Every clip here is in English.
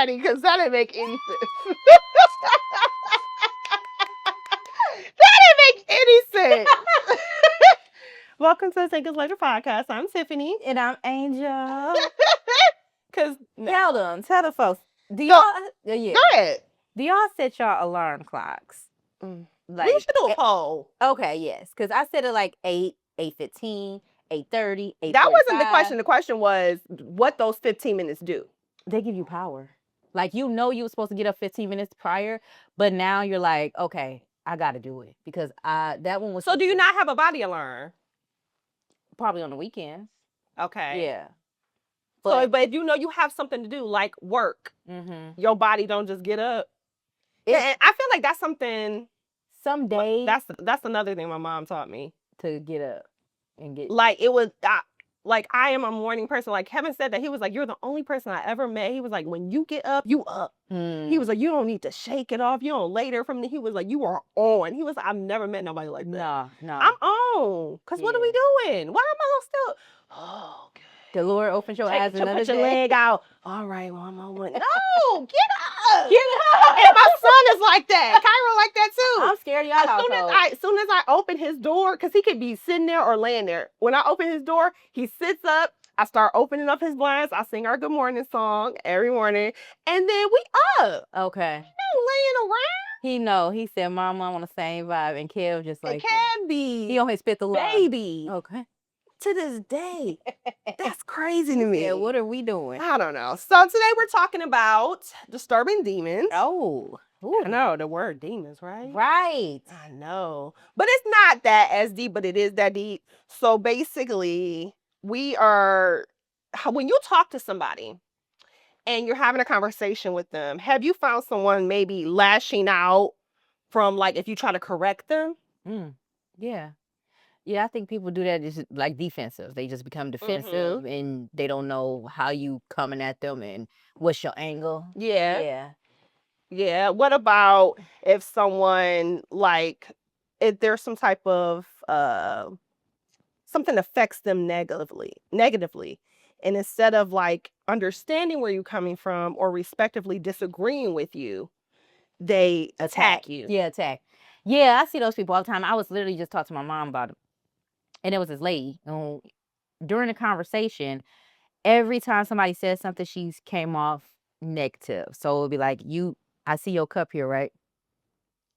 funny because that didn't make any sense. That didn't make any sense. Welcome to the Take Us Later podcast. I'm Tiffany. And I'm Angel. Cause Tell the folks. Do Go- y'all? Yeah. Go ahead. Do y'all set y'all alarm clocks? We should do a poll. Okay, yes, because I set it like 8, 8:15, 8:30, 8:45. That wasn't the question. The question was what those 15 minutes do. They give you power. Like, you were supposed to get up 15 minutes prior, but now you're like, okay, I got to do it because that one was. So do you not have a body alarm? Probably on the weekends. Okay. Yeah. But you know you have something to do, like work. Mm-hmm. Your body don't just get up. And I feel like that's something. Some days. That's another thing my mom taught me. To get up and get. Like, it was, like, I am a morning person. Like, Kevin said that. He was like, you're the only person I ever met. He was like, when you get up, you up. He was like, you don't need to shake it off. You don't lay there from the. He was like, you are on. He was like, I've never met nobody like that. No. I'm on. Because what are we doing? Why am I still? Oh, okay. The Lord opens your eyes another Put your day. leg out. All right, well, I'm on one. No, get up. Get up. And my son is like that. Cairo like that too. I'm scared of y'all household. As soon as I open his door, because he could be sitting there or laying there. When I open his door, he sits up. I start opening up his blinds. I sing our good morning song every morning. And then we up. Okay. He don't laying around. He know. He said, Mom, I'm on the same vibe. And Kev just like. It can be. He on his fifth alarm. Baby. Okay. To this day. That's crazy to me. Yeah, what are we doing? I don't know. So today we're talking about disturbing demons. Oh. Ooh. I know, the word demons, right? Right. I know. But it's not that as deep, but it is that deep. So basically, when you talk to somebody and you're having a conversation with them, have you found someone maybe lashing out from, like, if you try to correct them? Yeah. Yeah, I think people do that is like defensive. They just become defensive and they don't know how you coming at them and what's your angle. Yeah. Yeah. What about if someone, like, if there's some type of something affects them negatively, and instead of, like, understanding where you're coming from or respectively disagreeing with you, they attack you. Yeah, attack. Yeah, I see those people all the time. I was literally just talking to my mom about it. And it was this lady. During the conversation, every time somebody said something, she came off negative. So it would be like, I see your cup here, right?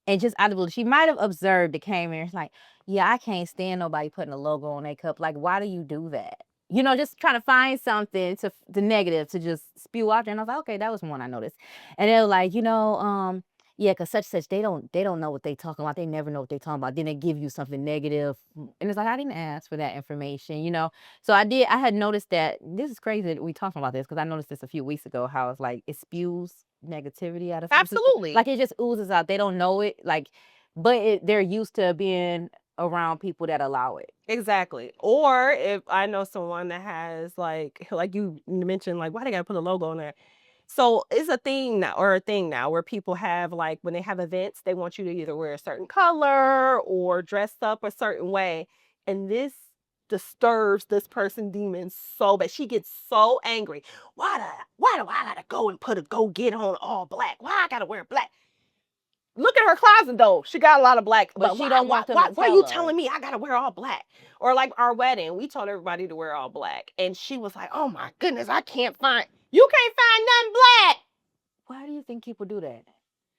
And just out of the blue, she might have observed it came in. It's like, yeah, I can't stand nobody putting a logo on their cup. Like, why do you do that? You know, just trying to find something to the negative to just spew out there. And I was like, okay, that was one I noticed. And they were like, yeah, because such, they don't know what they talking about. They never know what they talking about. Then they give you something negative. And it's like, I didn't ask for that information, So I had noticed that. This is crazy that we talking about this because I noticed this a few weeks ago, how it's like it spews negativity out of people. Absolutely. Like, it just oozes out. They don't know it. Like, but they're used to being around people that allow it. Exactly. Or if I know someone that has, like you mentioned, like, why they got to put a logo on there? So it's a thing now where people have, like, when they have events, they want you to either wear a certain color or dress up a certain way. And this disturbs this person demon so bad. She gets so angry. Why do I gotta go and go get on all black? Why I gotta wear black? Look at her closet though. She got a lot of black. But she don't want them to why are you telling me I gotta wear all black? Or like our wedding, we told everybody to wear all black. And she was like, oh my goodness, you can't find nothing black. Why do you think people do that?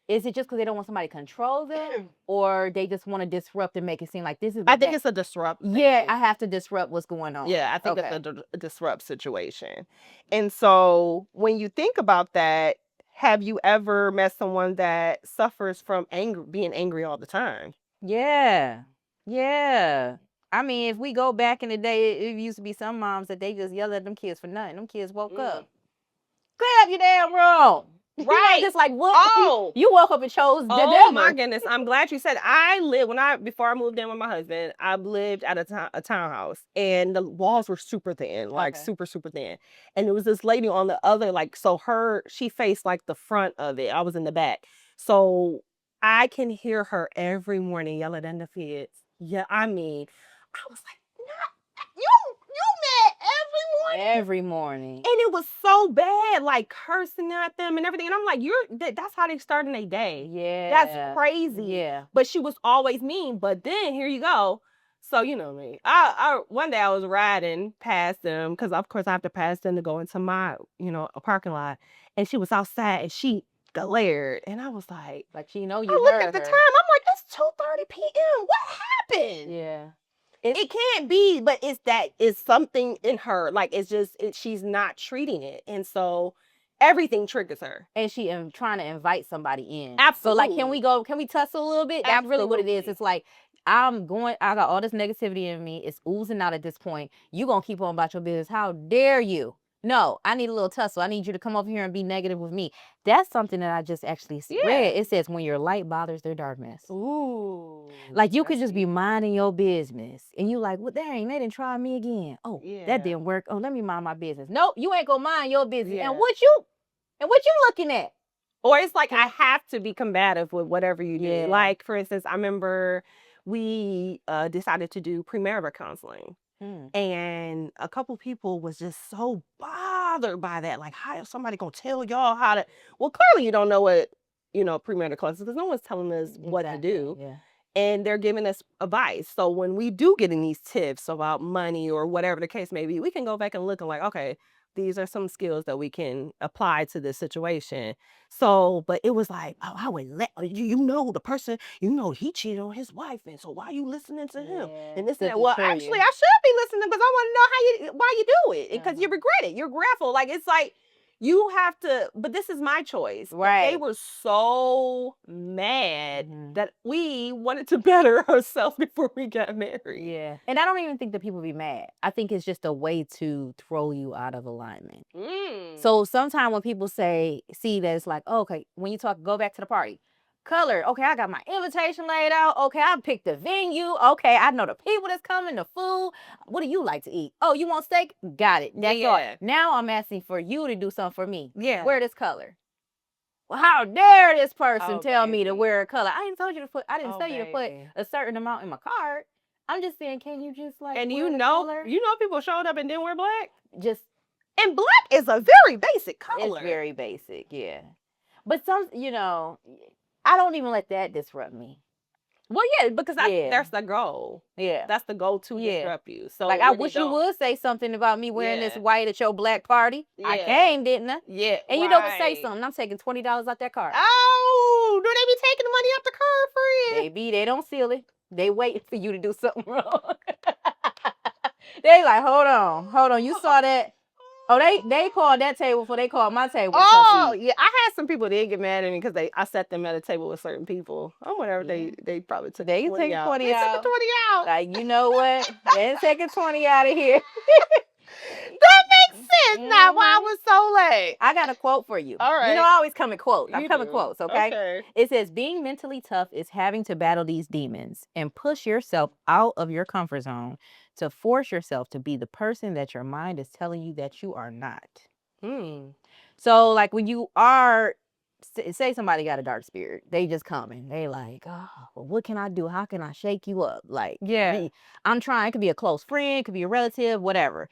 Is it just because they don't want somebody to control them? Or they just want to disrupt and make it seem like this is... I think it's a disrupt. Yeah, I have to disrupt what's going on. Yeah, I think it's a disrupt situation. And so when you think about that, have you ever met someone that suffers from being angry all the time? Yeah. I mean, if we go back in the day, it used to be some moms that they just yell at them kids for nothing. Them kids woke up. Clean up your damn room. Right. Just like, what? Oh. You woke up and chose the devil. Oh my goodness. I'm glad you said before I moved in with my husband, I lived at a townhouse and the walls were super thin, like super, super thin. And there was this lady on the other, like, so she faced like the front of it. I was in the back. So I can hear her every morning yelling at the kids. Yeah, I mean, I was like, you mad every Every morning. And it was so bad, like cursing at them and everything. And I'm like, that's how they starting their day. Yeah. That's crazy. Yeah. But she was always mean. But then here you go. So you know me. I one day I was riding past them because of course I have to pass them to go into my, a parking lot. And she was outside and she glared. And I was like she know you I looked heard at the her. time. I'm like, it's 2:30 p.m. What happened? Yeah. It can't be, but it's something in her. Like she's not treating it, and so everything triggers her. And she trying to invite somebody in. Absolutely. So like, can we tussle a little bit? That's really what it is. It's like I got all this negativity in me. It's oozing out at this point. You gonna keep on about your business? How dare you? No, I need a little tussle. I need you to come over here and be negative with me. That's something that I just actually read. It says when your light bothers their darkness. Ooh. Like you could just be minding your business and you like, well, dang, they didn't try me again. Oh, that didn't work. Oh, let me mind my business. Nope, you ain't gonna mind your business. Yeah. And what you looking at? Or it's like I have to be combative with whatever you do. Yeah. Like for instance, I remember we decided to do premarital counseling. And a couple people was just so bothered by that. Like, how is somebody gonna tell y'all how to? Well, clearly you don't know what premarital counseling because no one's telling us what to do. Yeah. And they're giving us advice. So when we do get in these tips about money or whatever the case may be, we can go back and look and like, okay, these are some skills that we can apply to this situation. So, but it was like, oh, I would let the person, he cheated on his wife, and so why are you listening to him? And this and that. Well, actually, I should be listening because I want to know why you do it, because you regret it. You're grateful. Like it's like you have to, but this is my choice. Right. They were so mad that we wanted to better ourselves before we got married. Yeah. And I don't even think that people be mad. I think it's just a way to throw you out of alignment. So sometimes when people see that it's like, oh, okay, when you go back to the party. Color, okay, I got my invitation laid out. Okay, I picked the venue. Okay, I know the people that's coming, the food. What do you like to eat? Oh, you want steak? Got it. That's all. Now I'm asking for you to do something for me. Yeah. Wear this color. Well, how dare this person tell me to wear a color? I didn't tell you to put a certain amount in my card. I'm just saying, can you just like and wear the color? People showed up and didn't wear black? And black is a very basic color. It's very basic, yeah. But I don't even let that disrupt me. Well, yeah, because that's the goal. Yeah. That's the goal to disrupt you. So like I wish you would say something about me wearing this white at your black party. Yeah. I came, didn't I? Yeah. And you don't say something. I'm taking $20 out that card. Oh, do they be taking the money out the card, friend? They don't seal it. They waiting for you to do something wrong. They like, hold on. You saw that? Oh, they called that table before they called my table. Oh, yeah. I had some people that didn't get mad at me because I set them at a table with certain people. Or whatever. They probably took 20 out. They took 20 out. Like, you know what? They're taking 20 out of here. That makes sense now why I was so late. I got a quote for you. All right. I always come in quotes. I'm coming quotes, okay? It says, being mentally tough is having to battle these demons and push yourself out of your comfort zone to force yourself to be the person that your mind is telling you that you are not. So, like, when you are, say somebody got a dark spirit, they just coming. They like, oh, well, what can I do? How can I shake you up? Like, I'm trying. It could be a close friend, it could be a relative, whatever.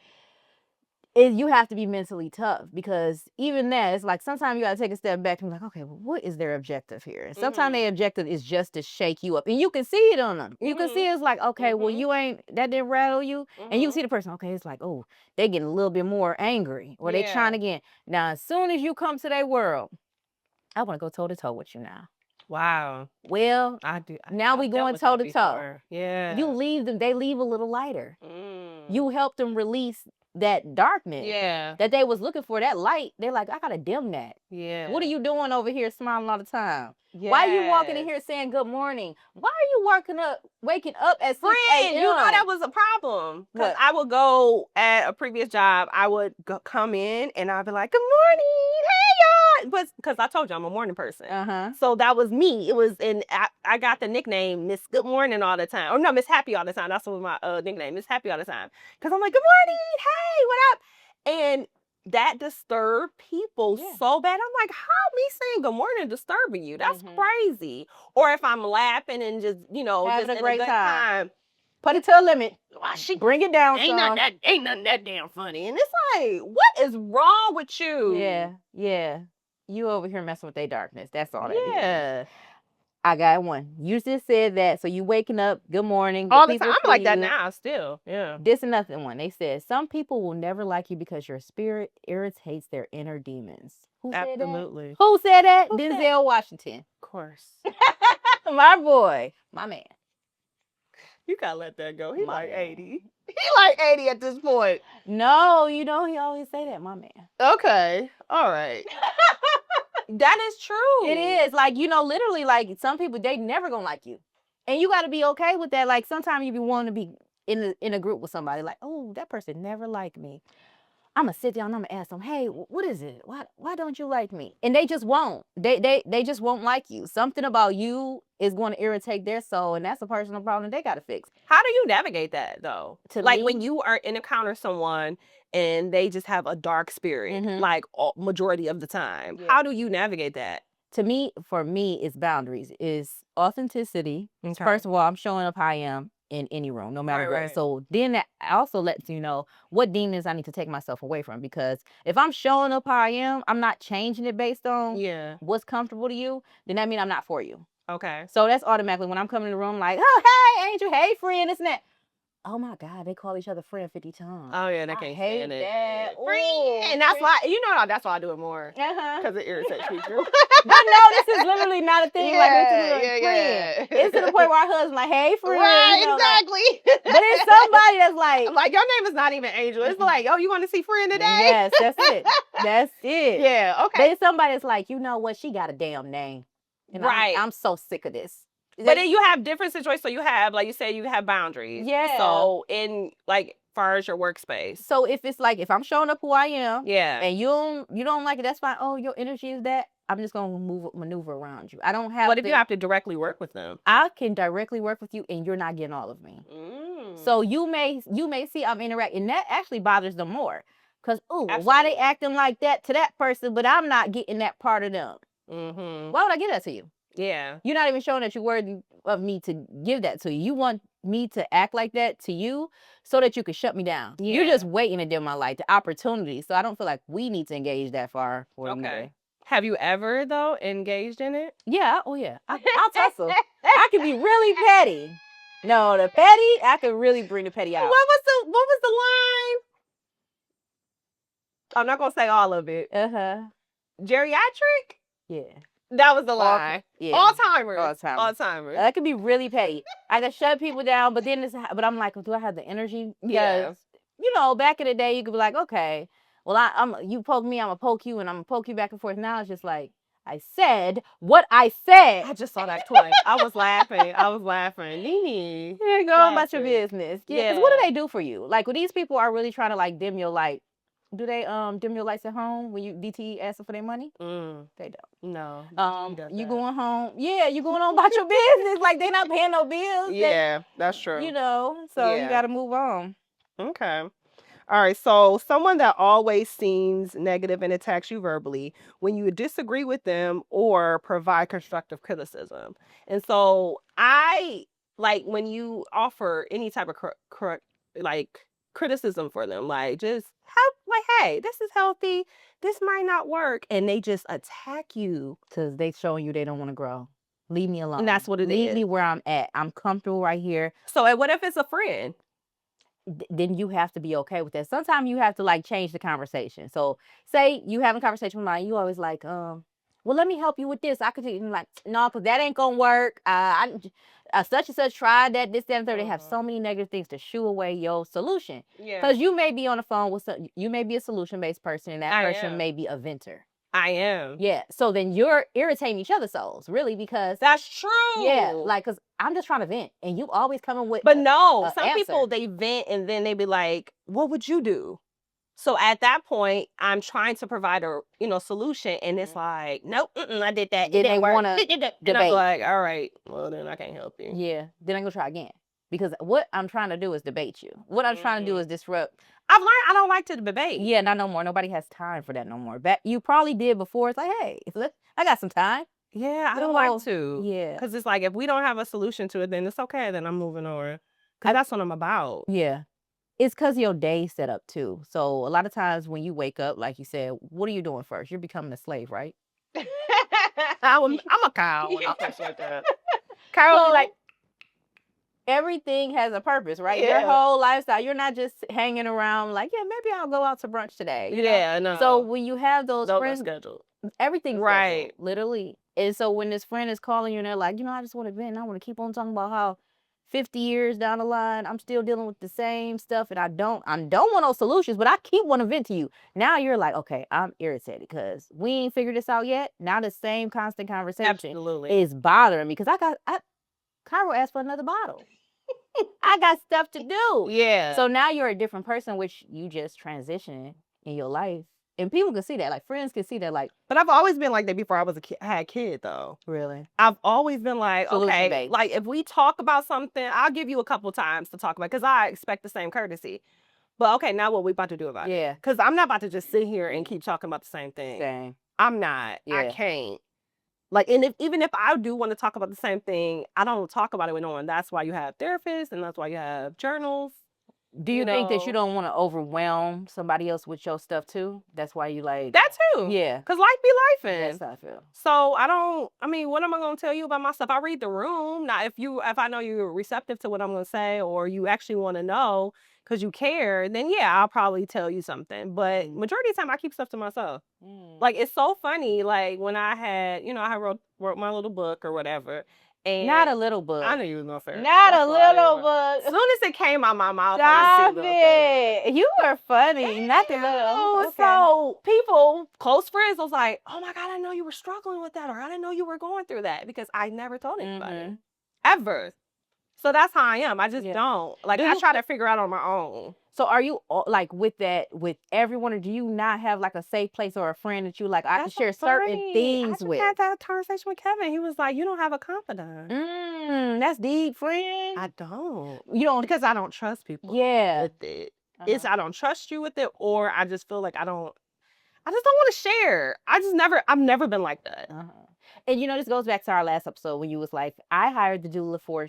You have to be mentally tough because even that, it's like sometimes you got to take a step back and be like, okay, well, what is their objective here? And sometimes their objective is just to shake you up. And you can see it on them. You can see it's like, okay, well, that didn't rattle you. And you can see the person, okay, it's like, oh, they're getting a little bit more angry or they trying again. Now, as soon as you come to their world, I want to go toe to toe with you now. Wow. Well, now we going toe to toe. Yeah. You leave them, they leave a little lighter. You help them release that darkness that they was looking for, that light. They're like, I gotta dim that. Yeah. What are you doing over here smiling all the time? Why are you walking in here saying good morning? Why are you waking up at 6 a.m.? You know that was a problem. Because I would go at a previous job, I would come in and I'd be like, good morning, hey y'all. But because I told you I'm a morning person. So that was me. It was, and I got the nickname Miss Good Morning all the time. Or no, Miss Happy all the time. That's what my nickname, Miss Happy all the time. Because I'm like, good morning, hey, what up? And that disturbed people so bad. I'm like, how me saying good morning disturbing you? That's crazy. Or if I'm laughing and just, having a great time. Put it to a limit. Why she Bring it down ain't some. nothing that damn funny. And it's like, what is wrong with you? Yeah. You over here messing with their darkness. That's all that is. Yeah. I got one. You just said that. So you waking up, good morning. All the people time. I'm see like that you. now still. Yeah. This another one. They said some people will never like you because your spirit irritates their inner demons. Who said that? Absolutely. Who said that? Who said- Denzel Washington. Of course. My boy. My man. You gotta let that go. He My like man. 80. He like 80 at this point. No, you know he always say that, my man. Okay. All right. That is true. It is. Like, you know, literally, like, some people, they never gonna like you. And you gotta be okay with that. Like, sometimes you be wanting to be in a group with somebody, like, oh, that person never liked me. I'm gonna sit down and I'm gonna ask them, hey, what is it? Why don't you like me? And they just won't. They just won't like you. Something about you is going to irritate their soul, and that's a personal problem they gotta fix. How do you navigate that though? To like me- when you are encounter someone and they just have a dark spirit, like majority of the time. Yeah. How do you navigate that? To me, for me, it's boundaries. It's authenticity. Okay. First of all, I'm showing up how I am in any room, no matter what. Right. So then that also lets you know what demons I need to take myself away from. Because if I'm showing up how I am, I'm not changing it based on what's comfortable to you, then that means I'm not for you. Okay. So that's automatically when I'm coming in the room like, oh, hey, Angel, hey, friend, this and that. Oh my God, they call each other friend 50 times. Oh yeah, they can't stand it. That. Friend. And that's why, you know, that's why I do it more. Uh-huh. Because it irritates people. But no, this is literally not a thing. Friend. It's to the point where our husband like, hey, friend. Right, you know, exactly. Like, but it's somebody that's like, I'm like, your name is not even Angel. It's like, oh, you want to see friend today? Yes, that's it. That's it. Yeah, okay. But it's somebody that's like, you know what? She got a damn name. And right. I'm so sick of this. But then you have different situations. So you have, like you said, you have boundaries. Yeah. So in like far as your workspace. So if it's like, if I'm showing up who I am, yeah, and you don't like it, that's fine. Oh, your energy is that. I'm just gonna maneuver around you. I don't have. What if you have to directly work with them? I can directly work with you, and you're not getting all of me. So you may see I'm interacting, and that actually bothers them more. Cause why they acting like that to that person, but I'm not getting that part of them. Why would I give that to you? Yeah. You're not even showing that you're worthy of me to give that to you. You want me to act like that to you so that you can shut me down. Yeah. You're just waiting to dim my light, the opportunity. So I don't feel like we need to engage that far for another. Have you ever, though, engaged in it? Yeah. Oh, yeah. I'll tussle. I can be really petty. No, the petty, I could really bring the petty out. What was the line? I'm not going to say all of it. Geriatric? Yeah. That was the line. Alzheimer's. Alzheimer's. That could be really petty. I can shut people down, but then but I'm like, do I have the energy? Because, you know, back in the day, you could be like, okay, well, you poke me, I'm gonna poke you, and I'm gonna poke you back and forth. Now it's just like, I said what I said. I just saw that twice. I was laughing. Nene. Yeah, go on about your business. Yeah. Because what do they do for you? Like, when these people are really trying to like dim your light, do they dim your lights at home when you DT asking for their money? They don't. No. You going home? Yeah, you going on about your business. Like, they not paying no bills. Yeah, that's true. You know, so you got to move on. Okay. All right. So someone that always seems negative and attacks you verbally when you disagree with them or provide constructive criticism. And so I like when you offer any type of criticism for them, like just help, like, hey, this is healthy, this might not work, and they just attack you because they showing you they don't want to grow. Leave me alone. And that's what it is. Leave me where I'm at. I'm comfortable right here. So what if it's a friend? Then you have to be okay with that. Sometimes you have to like change the conversation. So say you having a conversation with mine, you always like, well, let me help you with this. I could like, no, because that ain't gonna work. Such and such tried that, this, that, and third. They have so many negative things to shoo away your solution. Yeah. Because you may be on the phone with you may be a solution-based person, and that person may be a venter. I am. Yeah. So then you're irritating each other's souls, really, because that's true. Yeah. Like, because I'm just trying to vent, and you always coming with. But no, some people, they vent, and then they be like, "What would you do?" So at that point, I'm trying to provide a solution, and it's like, nope, I did that. Then they want to debate. And I'm like, all right, well then I can't help you. Yeah, then I'm gonna try again, because what I'm trying to do is debate you. What I'm trying to do is disrupt. I've learned I don't like to debate. Yeah, not no more. Nobody has time for that no more. You probably did before. It's like, hey, I got some time. Yeah, I don't like to. Yeah, because it's like if we don't have a solution to it, then it's okay. Then I'm moving over. 'Cause that's what I'm about. Yeah. It's because your day set up too. So a lot of times when you wake up, like you said, what are you doing first? You're becoming a slave, right? I'm a cow when I'm fresh like that. Cow be like, So everything has a purpose, right? Your yeah, whole lifestyle. You're not just hanging around like, yeah, maybe I'll go out to brunch today. yeah, So no, when you have those those are friends, scheduled. everything's Right. scheduled, literally. And so when this friend is calling you and they're like, I just want to vent and I want to keep on talking about how 50 years down the line, I'm still dealing with the same stuff and I don't want no solutions, but I keep want to vent to you. Now you're like, okay, I'm irritated because we ain't figured this out yet. Now the same constant conversation Absolutely. is bothering me because Cairo asked for another bottle. I got stuff to do. Yeah. So now you're a different person, which you just transitioning in your life. And people can see that, like friends can see that, like, But I've always been like that before I was had a kid, though. really? I've always been like, Solution okay, based. like if we talk about something, I'll give you a couple times to talk about because I expect the same courtesy. But okay, now what we about to do about it? Yeah. Because I'm not about to just sit here and keep talking about the same thing. Same. I'm not. I Yeah. can't. Like, and even if I do want to talk about the same thing, I don't talk about it with no one. That's why you have therapists and that's why you have journals. Do you think that you don't want to overwhelm somebody else with your stuff too? That's why you like that too? Yeah. Because life be life. That's how I feel. So what am I gonna tell you about my stuff? I read the room. Now if I know you're receptive to what I'm gonna say or you actually want to know because you care, then yeah, I'll probably tell you something. But majority of the time I keep stuff to myself. Like it's so funny, like when I had, I wrote my little book or whatever. And Not a little book. I knew you was no fair. Not a little book. As soon as it came out my mouth, Stop it. You are funny. Not the little. Okay. So people, close friends, was like, "Oh my God, I didn't know you were struggling with that, or I didn't know you were going through that," because I never told anybody ever. So that's how I am. I just don't like. I try to figure out on my own. So are you like with that with everyone, or do you not have like a safe place or a friend that you like I can share certain things with? I had that conversation with Kevin. He was like, "You don't have a confidant." That's deep, friend. I don't. You don't because I don't trust people. Yeah. With it. It's I don't trust you with it, or I just feel like I just don't want to share. I've never been like that. And this goes back to our last episode when you was like, I hired the doula for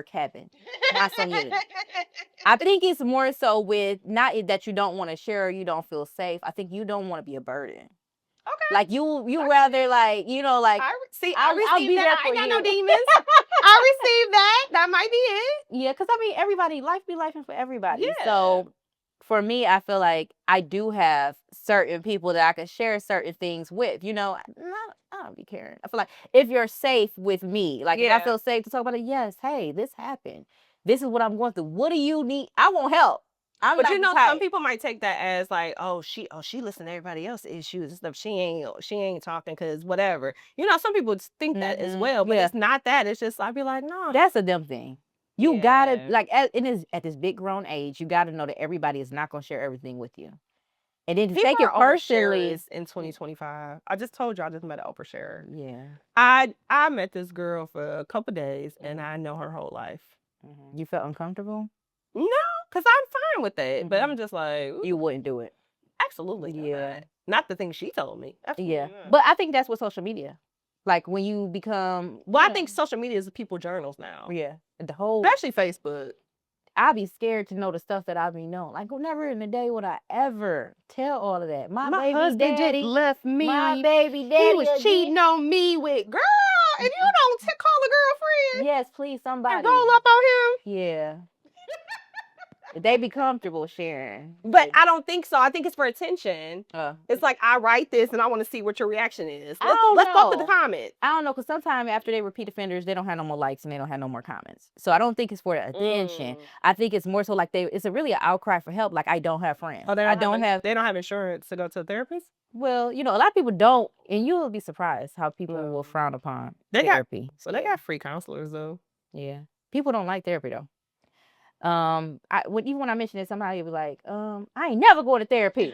Kevin, not so you. I think it's more so with not that you don't want to share or you don't feel safe. I think you don't want to be a burden. Okay. Like you rather like, like I received that. I ain't got no demons. I received that. That might be it. Yeah, because everybody, life be life for everybody. Yeah. So for me, I feel like I do have certain people that I can share certain things with. I don't be caring. I feel like if you're safe with me, like if I feel safe to talk about it, yes, hey, this happened. This is what I'm going through. What do you need? I want help. But some people might take that as like, oh, she listened to everybody else's issues and stuff. She ain't talking because whatever. Some people think that as well, but it's not that. It's just I'd be like, no, that's a dumb thing. You gotta at this big grown age, you gotta know that everybody is not gonna share everything with you. And then to take it personally in 2025. I just told you I just met an oversharer. Yeah. I met this girl for a couple days and I know her whole life. You felt uncomfortable? No, because I'm fine with it. But I'm just like, you wouldn't do it. Absolutely. Yeah. Not the thing she told me. Absolutely not. But I think that's what social media. Like when you become I think social media is people journals now. Yeah. Especially Facebook. I'd be scared to know the stuff that I be knowing. Like, never in the day would I ever tell all of that. My baby husband daddy just left me. My baby daddy he was cheating on me with girl. And you don't call a girlfriend. Yes, please, somebody. And roll up on him. Yeah. They be comfortable sharing. But I don't think so. I think it's for attention. It's like I write this and I want to see what your reaction is. Let's go through the comments. I don't know, because sometimes after they repeat offenders, they don't have no more likes and they don't have no more comments. So I don't think it's for the attention. I think it's more so like it's really an outcry for help. Like, I don't have friends. Oh, they don't have insurance to go to a therapist? Well, a lot of people don't, and you will be surprised how people will frown upon therapy. They got free counselors though. Yeah. People don't like therapy though. Even when I mention it, somebody will be like, I ain't never going to therapy.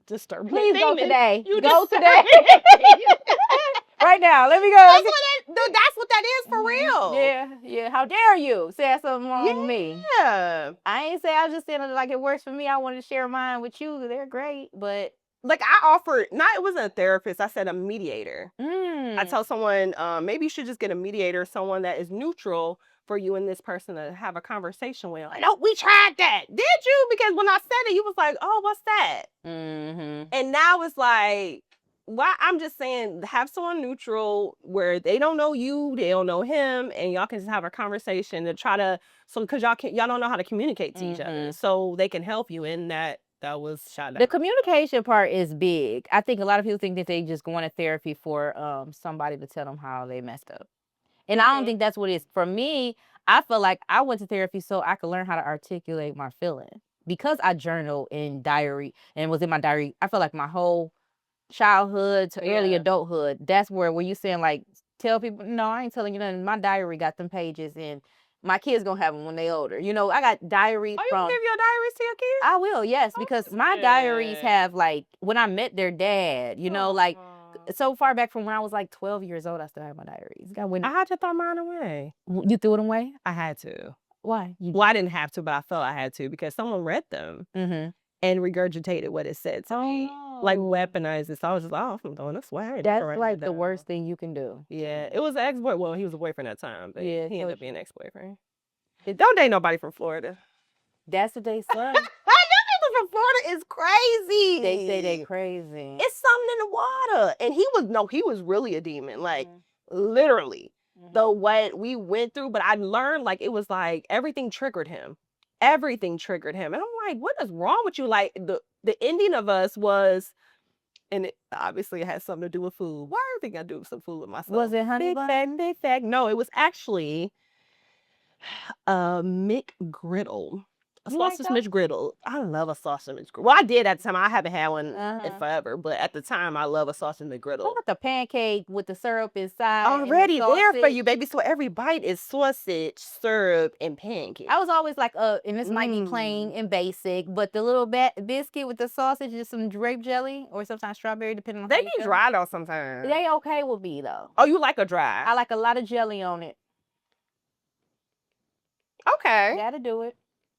Disturbing. Please go today. Go today. Right now. Let me go. That's what that is for real. Yeah. How dare you say something wrong with me? Yeah. I ain't say I just said like it works for me. I wanted to share mine with you. They're great, but like I offered, not it wasn't a therapist, I said a mediator. I Mm. tell someone, maybe you should just get a mediator, someone that is neutral for you and this person to have a conversation with. Like, no, we tried that. Did you? Because when I said it, you was like, oh, what's that? Mm-hmm. And now it's like, why? I'm just saying, have someone neutral where they don't know you, they don't know him, and y'all can just have a conversation to try to, so because y'all don't know how to communicate to each other, so they can help you in that. That was shot down. The communication part is big. I think a lot of people think that they just go into therapy for somebody to tell them how they messed up. And I don't think that's what it is. For me, I feel like I went to therapy so I could learn how to articulate my feeling. Because I journal in diary and was in my diary, I feel like my whole childhood to early adulthood, that's where you saying like, tell people, no, I ain't telling you nothing. My diary got them pages and my kids gonna have them when they older. You know, I got diary Oh, you from. can give your diaries to your kids? I will, yes, because my diaries have like when I met their dad, you know, like so far back from when I was like 12 years old, I still have my diaries. I had to throw mine away. You threw it away? I had to. Why? Well, I didn't have to, but I felt I had to because someone read them and regurgitated what it said to me. Like weaponized it. So I was just like, oh, I'm throwing this away. That's like the worst thing you can do. Yeah. It was an ex-boy. Well, he was a boyfriend at the time, but Yeah, he so ended up being an ex-boyfriend. Don't date nobody from Florida. That's what they say. I know people from Florida is crazy. They say they crazy. It's something in the water. And he was really a demon. Like, literally. The what we went through, but I learned like it was like everything triggered him. Everything triggered him. And I'm like, what is wrong with you? Like the ending of us was, and it obviously it has something to do with food. Why do I think I do some food with myself? Was it honey bun? Big fact. No, it was actually a McGriddle. A sausage McGriddle. I love a sausage McGriddle. Well, I did at the time. I haven't had one in forever, but at the time, I love a sausage McGriddle. What about the pancake with the syrup inside? Already there for you, baby. So every bite is sausage, syrup, and pancake. I was always like, and this might be plain and basic, but the little biscuit with the sausage and some grape jelly or sometimes strawberry, depending on They be dry though sometimes. They okay with me though. Oh, you like a dry? I like a lot of jelly on it. Okay. That'll do it.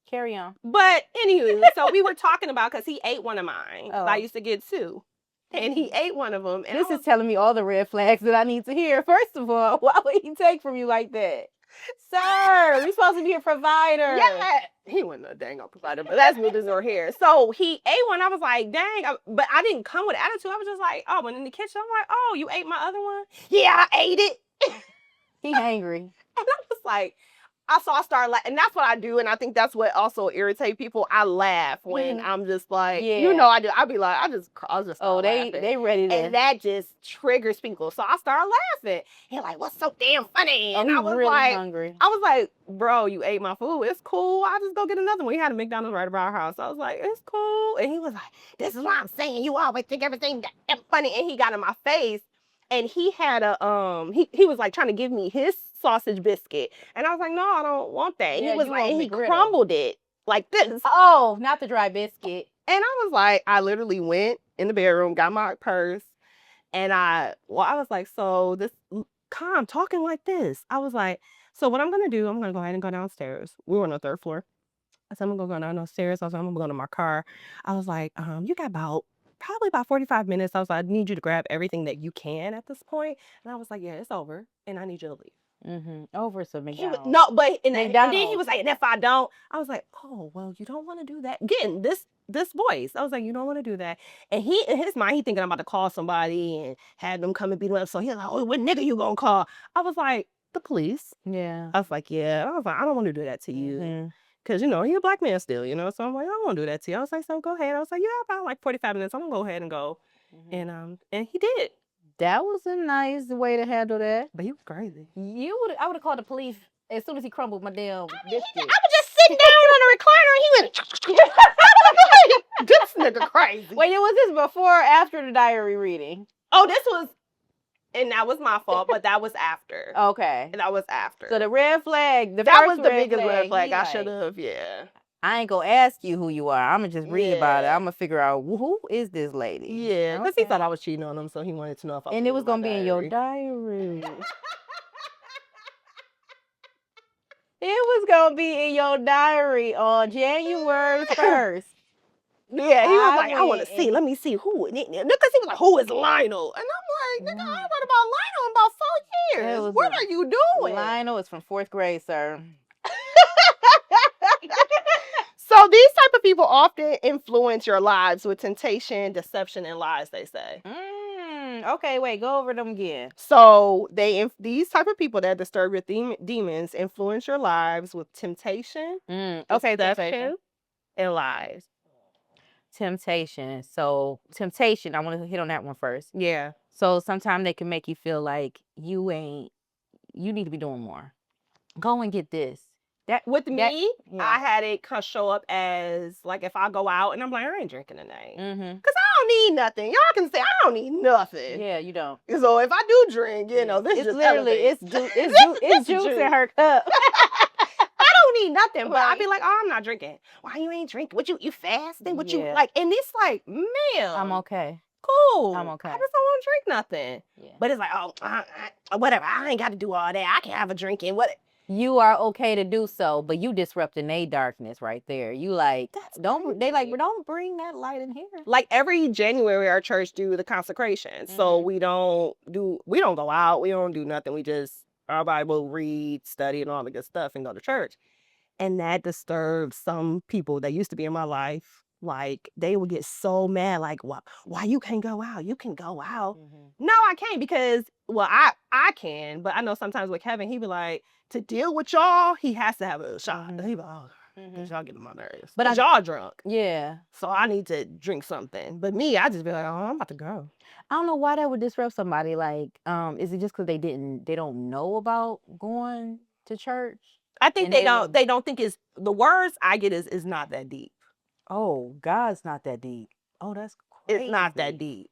Carry on. But anywho, so we were talking about because he ate one of mine. Oh. I used to get two. And he ate one of them. And this is telling me all the red flags that I need to hear. First of all, why would he take from you like that? Sir, we're supposed to be a provider. Yeah. He wasn't a dang old provider, but that's neither here nor here. So he ate one. I was like, dang. But I didn't come with attitude. I was just like, oh, when in the kitchen, I'm like, oh, you ate my other one? Yeah, I ate it. He angry. And I was like, I started laughing, and that's what I do, and I think that's what also irritates people. I laugh when I'm just like, you know, I do. I'll be like, I'll just start laughing. They ready to, and that just triggers people. So I started laughing. He's like, what's so damn funny? And I was really like, hungry. I was like, bro, you ate my food. It's cool. I'll just go get another one. He had a McDonald's right around our house. I was like, it's cool. And he was like, this is what I'm saying. You always think everything that funny. And he got in my face. And he had a he was like trying to give me his sausage biscuit, and I was like, no, I don't want that. And he was like, and he crumbled it like this. Oh, not the dry biscuit. And I was like, I literally went in the bedroom, got my purse, and I was like, so this calm talking like this. I was like, so what I'm gonna do, I'm gonna go ahead and go downstairs. We were on the 3rd floor. I said, I'm gonna go downstairs. I was like, I'm gonna go to my car. I was like, you got probably about 45 minutes. I was like, I need you to grab everything that you can at this point. And I was like, yeah, it's over. And I need you to leave. Over some McDonald's. No, but and then he was like, and if I don't, I was like, oh, well, you don't want to do that. Again, this voice. I was like, you don't want to do that. And he, in his mind, he thinking I'm about to call somebody and have them come and beat him up. So he's like, oh, what nigga you gonna call? I was like, the police. Yeah. I was like, yeah. I was like, I don't want to do that to you. Because, you know, he a black man still, you know. So I'm like, I don't want to do that to you. I was like, so go ahead. I was like, yeah, about like 45 minutes. I'm going to go ahead and go. And he did. That was a nice way to handle that. But he was crazy. I would have called the police as soon as he crumbled my damn biscuit. I was just sitting down on the recliner and he went, this nigga crazy. Wait, was this before or after the diary reading? Oh, this was, and that was my fault, but that was after. Okay. And that was after. So the red flag, that was the biggest red flag. I should have, I ain't gonna ask you who you are. I'm gonna just read about it. I'm gonna figure out who is this lady. Yeah, because he thought I was cheating on him, so he wanted to know if I. And it was gonna be in your diary. It was gonna be in your diary on January 1st. Yeah, he was I like, I want to went see. and Let me see who. Because he was like, who is Lionel? And I'm like, nigga, I Li- heard about Lionel in about 4 it years. was What a are you doing? Lionel is from 4th grade, sir. So these type of people often influence your lives with temptation, deception, and lies, they say. Okay, wait, go over them again. So these type of people that disturb your demons influence your lives with temptation, Okay, temptation. deception, and lies. Temptation. So temptation, I want to hit on that one first. Yeah. So sometimes they can make you feel like you need to be doing more. Go and get this. With me, yeah. I had it show up as like if I go out and I'm like, I ain't drinking tonight. Mm-hmm. Cause I don't need nothing. Y'all can say I don't need nothing. Yeah, you don't. So if I do drink, you know, this It's just literally elevates. it's juice in her cup. I don't need nothing, but I'd be like, oh, I'm not drinking. Why you ain't drinking? What you fasting? What you Yeah. like? And it's like, ma'am, I'm okay. cool. I'm okay. I just don't want to drink nothing. Yeah. But it's like, oh, whatever. I ain't got to do all that. I can have a drink and what. You are okay to do so, but you disrupting their darkness right there. You like don't bring that light in here. Like every January, our church do the consecration. So we don't go out. We don't do nothing. We just our Bible, read, study, and all the good stuff, and go to church. And that disturbs some people that used to be in my life. Like they would get so mad, like, why you can't go out? You can go out. No, I can't because I can, but I know sometimes with Kevin, he be like, to deal with y'all, he has to have a shot. He be like, oh, cause y'all get on my nerves. But y'all drunk. Yeah. So I need to drink something. But me, I just be like, oh, I'm about to go. I don't know why that would disrupt somebody. Like, is it just because they don't know about going to church? I think they don't think it's the words I get is not that deep. Oh, God's not that deep. Oh, that's crazy. It's not that deep.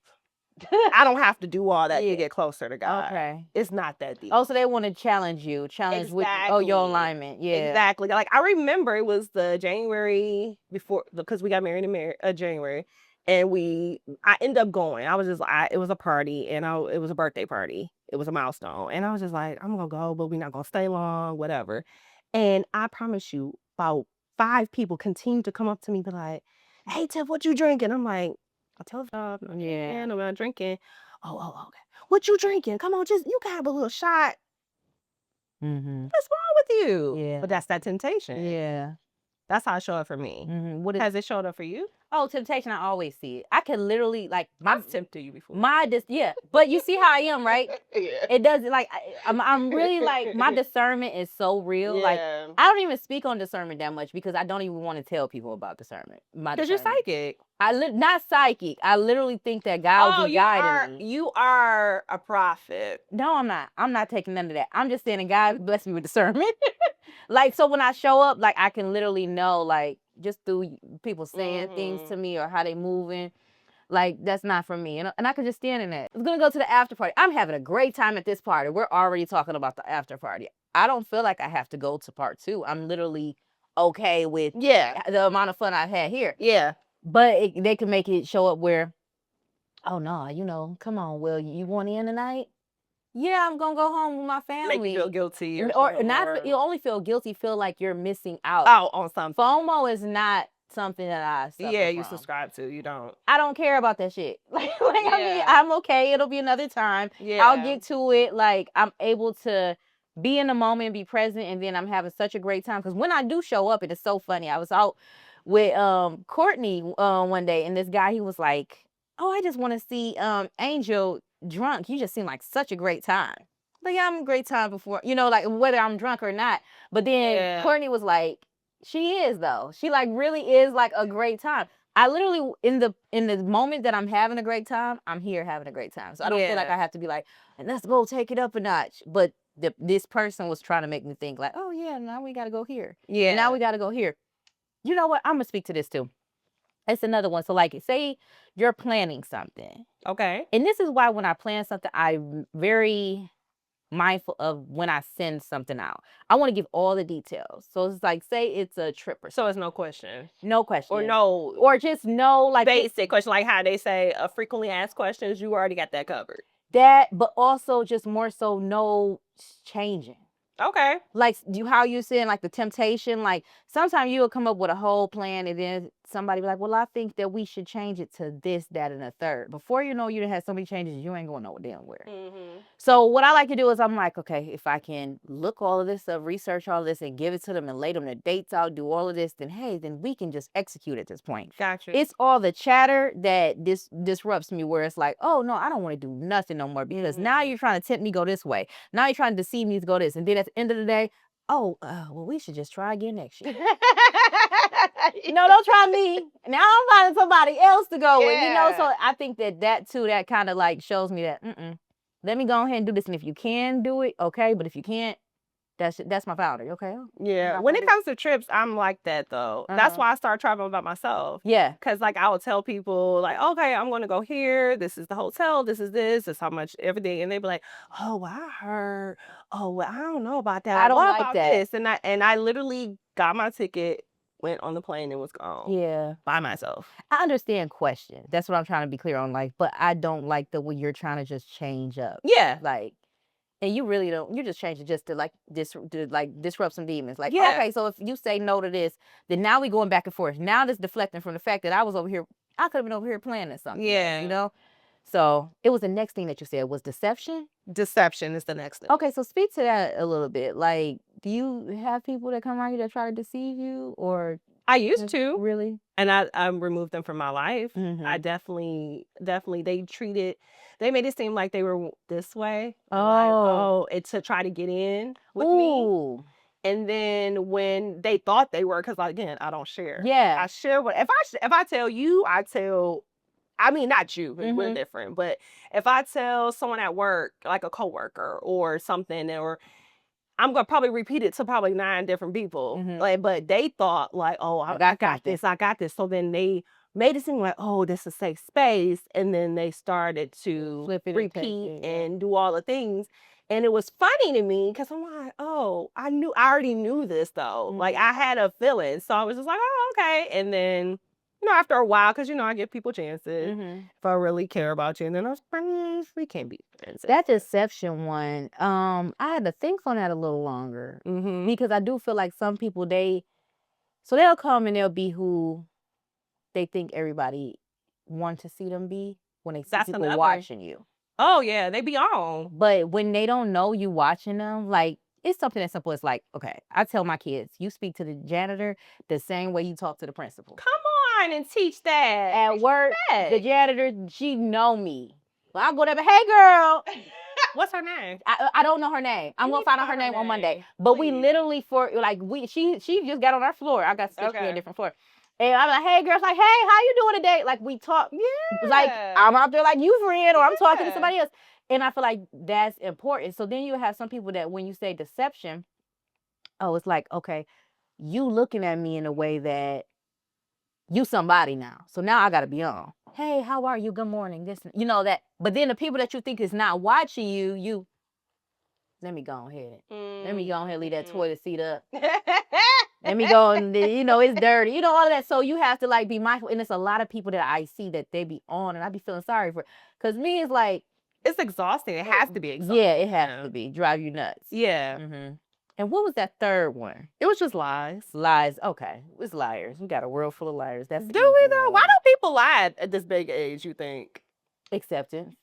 I don't have to do all that to get closer to God. Okay. It's not that deep. Oh, so they want to challenge you. With your alignment. Yeah. Exactly. Like I remember it was the January before because we got married in January. And I ended up going. I was just it was a party and it was a birthday party. It was a milestone. And I was just like, I'm gonna go, but we're not gonna stay long, whatever. And I promise you, about 5 people continue to come up to me and be like, hey Tiff, what you drinking? I'm like, I told y'all, I'm not drinking. Oh, okay. What you drinking? Come on, you can have a little shot. What's wrong with you? Yeah. But that's that temptation. Yeah. That's how it showed up for me. What has it showed up for you? Oh, temptation, I always see it. I can literally like I've tempted you before. But you see how I am, right? Yeah. It doesn't like I'm really like my discernment is so real. Like I don't even speak on discernment that much because I don't even want to tell people about discernment. Because you're psychic. Not psychic. I literally think that God will be guiding me. You are a prophet. No, I'm not. I'm not taking none of that. I'm just saying that God bless me with discernment. Like, so when I show up, like, I can literally know, like, just through people saying things to me or how they moving, like, that's not for me. And I can just stand in that. I'm going to go to the after party. I'm having a great time at this party. We're already talking about the after party. I don't feel like I have to go to part 2. I'm literally okay with the amount of fun I've had here. Yeah. But they can make it show up where, oh, no, come on, Will, you want in tonight? Yeah, I'm gonna go home with my family. Make you feel guilty, or not. You only feel guilty. Feel like you're missing out. On something. FOMO is not something that I suffer you from. subscribe to. You don't. I don't care about that shit. I mean, I'm okay. It'll be another time. Yeah. I'll get to it. Like I'm able to be in the moment, be present, and then I'm having such a great time. Because when I do show up, it is so funny. I was out with Courtney one day, and this guy, he was like, "Oh, I just want to see Angel drunk. You just seem like such a great time." Like, yeah, I'm a great time before, like whether I'm drunk or not. But then Courtney was like, she is though. She like really is like a great time. I literally in the moment that I'm having a great time, I'm here having a great time. So I don't feel like I have to be like, and let's go take it up a notch. But this person was trying to make me think like, oh yeah, now we got to go here. Yeah. Now we got to go here. You know what? I'm gonna speak to this too. It's another one. So like, say you're planning something. Okay. And this is why when I plan something, I'm very mindful of when I send something out. I want to give all the details. So it's like, say it's a trip or something. So it's no question. No question. Or just no like basic question, like how they say frequently asked questions, you already got that covered. That, but also just more so no changing. Okay. Like how you saying like the temptation, like sometimes you'll come up with a whole plan and then somebody be like, well, I think that we should change it to this, that, and a third. Before you know, you done had so many changes, you ain't going no damn where. So what I like to do is I'm like, okay, if I can look all of this up, research all of this, and give it to them and lay them the dates out, do all of this, then hey, then we can just execute at this point. Gotcha. It's all the chatter that disrupts me, where it's like, oh no, I don't want to do nothing no more because now you're trying to tempt me go this way. Now you're trying to deceive me to go this, and then at the end of the day, oh, well, we should just try again next year. No, don't try me. Now I'm finding somebody else to go with, So I think that too, that kind of like shows me that, let me go ahead and do this. And if you can do it, okay. But if you can't, that's my boundary, okay? Yeah. When it comes to trips, I'm like that though. That's why I started traveling by myself. Yeah. Because like I would tell people like, okay, I'm going to go here. This is the hotel. This is how much everything. And they'd be like, oh, well, I heard. Oh, well, I don't know about that. I don't what like about that. this? And I literally got my ticket, went on the plane, and was gone. Yeah. By myself. I understand question. That's what I'm trying to be clear on. Like, but I don't like the way you're trying to just change up. Yeah. Like, and you really don't. You're just changing just to disrupt some demons. Like, Yeah. okay, so if you say no to this, then now we going back and forth. Now this deflecting from the fact that I was over here. I could have been over here planning something. Yeah. So it was the next thing that you said was deception. Deception is the next thing. Okay, so speak to that a little bit. Like, do you have people that come around you that try to deceive you, or I used to. really? And I removed them from my life. I definitely, they made it seem like they were this way. Oh. It's to try to get in with me. And then when they thought they were, because again, I don't share. Yeah. I share what, if I tell you, I mean, not you, we're different. But if I tell someone at work, like a coworker or something, or I'm gonna probably repeat it to probably 9 different people. Like, but they thought like, oh, I got this, I got this. So then they made it seem like, oh, this is a safe space, and then they started to repeat and do all the things. And it was funny to me because I'm like, oh, I already knew this though. Like I had a feeling, so I was just like, oh, okay. And then, after a while, because I give people chances if I really care about you, and then I was like, we can't be friends. That deception one, I had to think on that a little longer because I do feel like some people they'll come and they'll be who they think everybody wants to see them be when they see people watching you. Oh yeah, they be on. But when they don't know you watching them, like it's something as simple as like, okay, I tell my kids, you speak to the janitor the same way you talk to the principal. Come on and teach that. At work, the janitor, she know me. Well, I'll go there, but hey girl. What's her name? I don't know her name. I'm gonna find out her name on Monday. But we literally she just got on our floor. I got switched to a different floor. And I'm like, hey girl, it's like, hey, how you doing today? Like we talk. Yeah. Like I'm out there like you friend, or I'm talking to somebody else. And I feel like that's important. So then you have some people that when you say deception, oh, it's like, okay, you looking at me in a way that you somebody now. So now I gotta be on. Hey, how are you? Good morning. This, that. But then the people that you think is not watching you, let me go ahead. Let me go ahead and leave that toilet seat up. Let me go and, it's dirty. All of that. So you have to like be mindful. And it's a lot of people that I see that they be on and I be feeling sorry for. Because me, it's like. It's exhausting. It has to be exhausting. Yeah, it has to be. Drive you nuts. Yeah. And what was that third one? It was just lies. Lies. Okay. It's liars. We got a world full of liars. Do we though? Why do people lie at this big age, you think? Acceptance.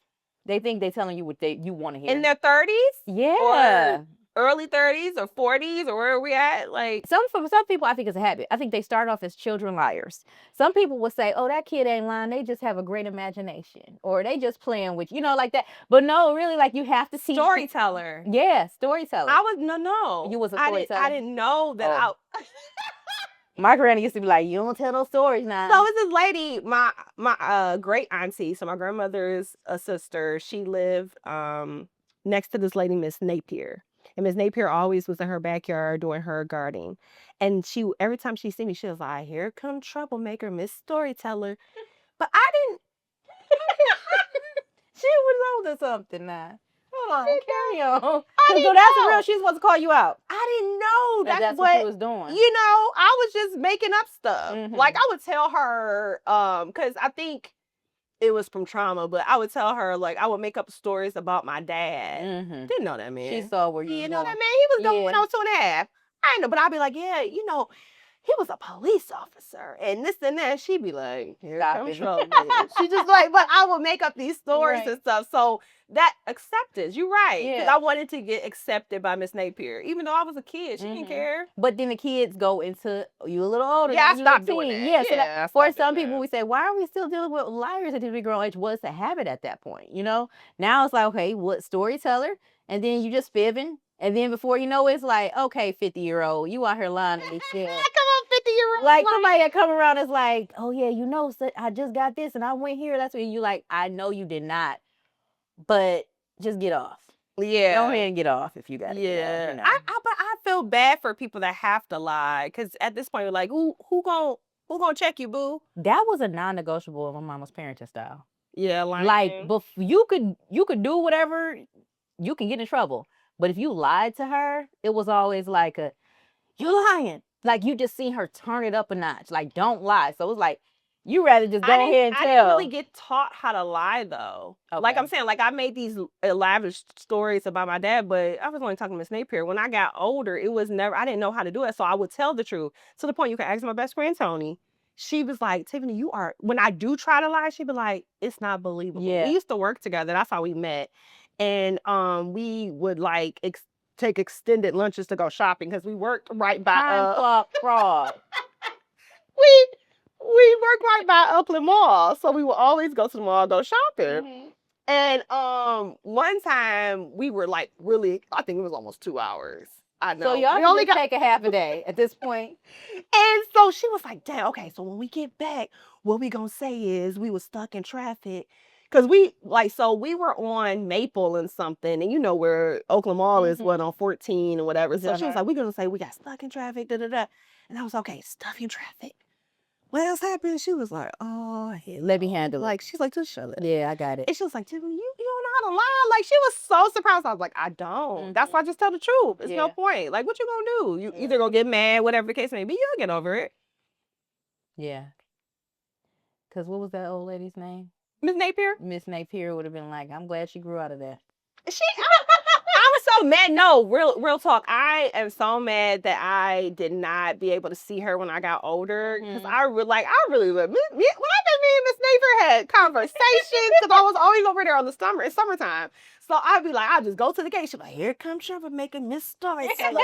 They think they're telling you what you want to hear. In their 30s? Yeah. Or early 30s or 40s, or where are we at? Like for some people, I think it's a habit. I think they start off as children liars. Some people will say, oh, that kid ain't lying. They just have a great imagination, or they just playing with you, like that. But no, really, like you have to see storyteller. Yeah, storyteller. I was no. You was a storyteller. I didn't know that. My granny used to be like, you don't tell no stories now. So it's this lady, my great auntie. So my grandmother's a sister. She lived next to this lady, Miss Napier. And Miss Napier always was in her backyard doing her gardening. And every time she see me, she was like, here come troublemaker, Miss Storyteller. But I didn't. She was on to something now. Hold on, carry on. So that's real. She's supposed to call you out. I didn't know that's what she was doing. I was just making up stuff. Like I would tell her, because I think it was from trauma, but I would tell her, like, I would make up stories about my dad. Didn't know that man. She saw where you know that man. He was going when I was 2.5. I know, but I'd be like, yeah, he was a police officer and this and that. She'd be like, here Stop comes it. trouble. She just like, but I would make up these stories Right. and stuff. So that acceptance, you're right. Because Yeah. I wanted to get accepted by Miss Napier. Even though I was a kid, she didn't care. But then the kids go into, you a little older. Yeah, I you stopped a doing teen. that. Yeah, so Yeah, I that, for stopped doing some people, that. we say, why are we still dealing with liars at this big girl age? What's the habit at that point, you know? Now it's like, okay, what storyteller? And then you just fibbing. And then before you know it, it's like, okay, 50-year-old, you out here lying to me still. Come on, 50-year-old. Like somebody that come around is like, oh yeah, you know, so I just got this and I went here. That's when you like, I know you did not, but just get off. Yeah. Go ahead and get off if you got it. Yeah. You know. But I feel bad for people that have to lie. Because at this point, you're like, who gonna check you, boo? That was a non-negotiable in my mama's parenting style. Yeah, like you could do whatever, you can get in trouble, but if you lied to her, it was always like you're lying. Like you just seen her turn it up a notch. Like don't lie. So it was like you rather just go ahead and tell. I didn't really get taught how to lie though. Okay. Like I'm saying, like I made these lavish stories about my dad, but I was only talking to Miss Napier. When I got older, it was never. I didn't know how to do it, so I would tell the truth. To the point you can ask my best friend Tony. She was like, Tiffany, you are. When I do try to lie, she'd be like, it's not believable. Yeah. We used to work together. That's how we met, and we would like take extended lunches to go shopping because we worked right by. Time clock fraud. We worked right by Oakland Mall, so we would always go to the mall, go shopping. And one time we were like really, I think it was almost 2 hours. I know. So y'all only take a half a day at this point. And so she was like, damn, okay, so when we get back, what we gonna say is we were stuck in traffic. Cause we were on Maple and something, and you know where Oakland Mall is, what, on 14 or whatever. So she was like, we're gonna say we got stuck in traffic, da da da. And I was okay, stuck in traffic. What else happened? She was like, oh, let me handle it. Like, she's like, just shut it. Yeah, I got it. And she was like, Tiffany, you don't know how to lie. Like, she was so surprised. I was like, I don't. That's why I just tell the truth. It's no point. Like, what you gonna do? You either gonna get mad, whatever the case may be, you'll get over it. Yeah. Because what was that old lady's name? Miss Napier? Miss Napier would have been like, I'm glad she grew out of that. I was so mad. No, real talk. I am so mad that I did not be able to see her when I got older. Because I really when I met me and Miss Napier had conversations, because I was always over there on the summertime. So I'd be like, I'll just go to the gate. She'd be like, here comes Trevor making Miss Storyteller.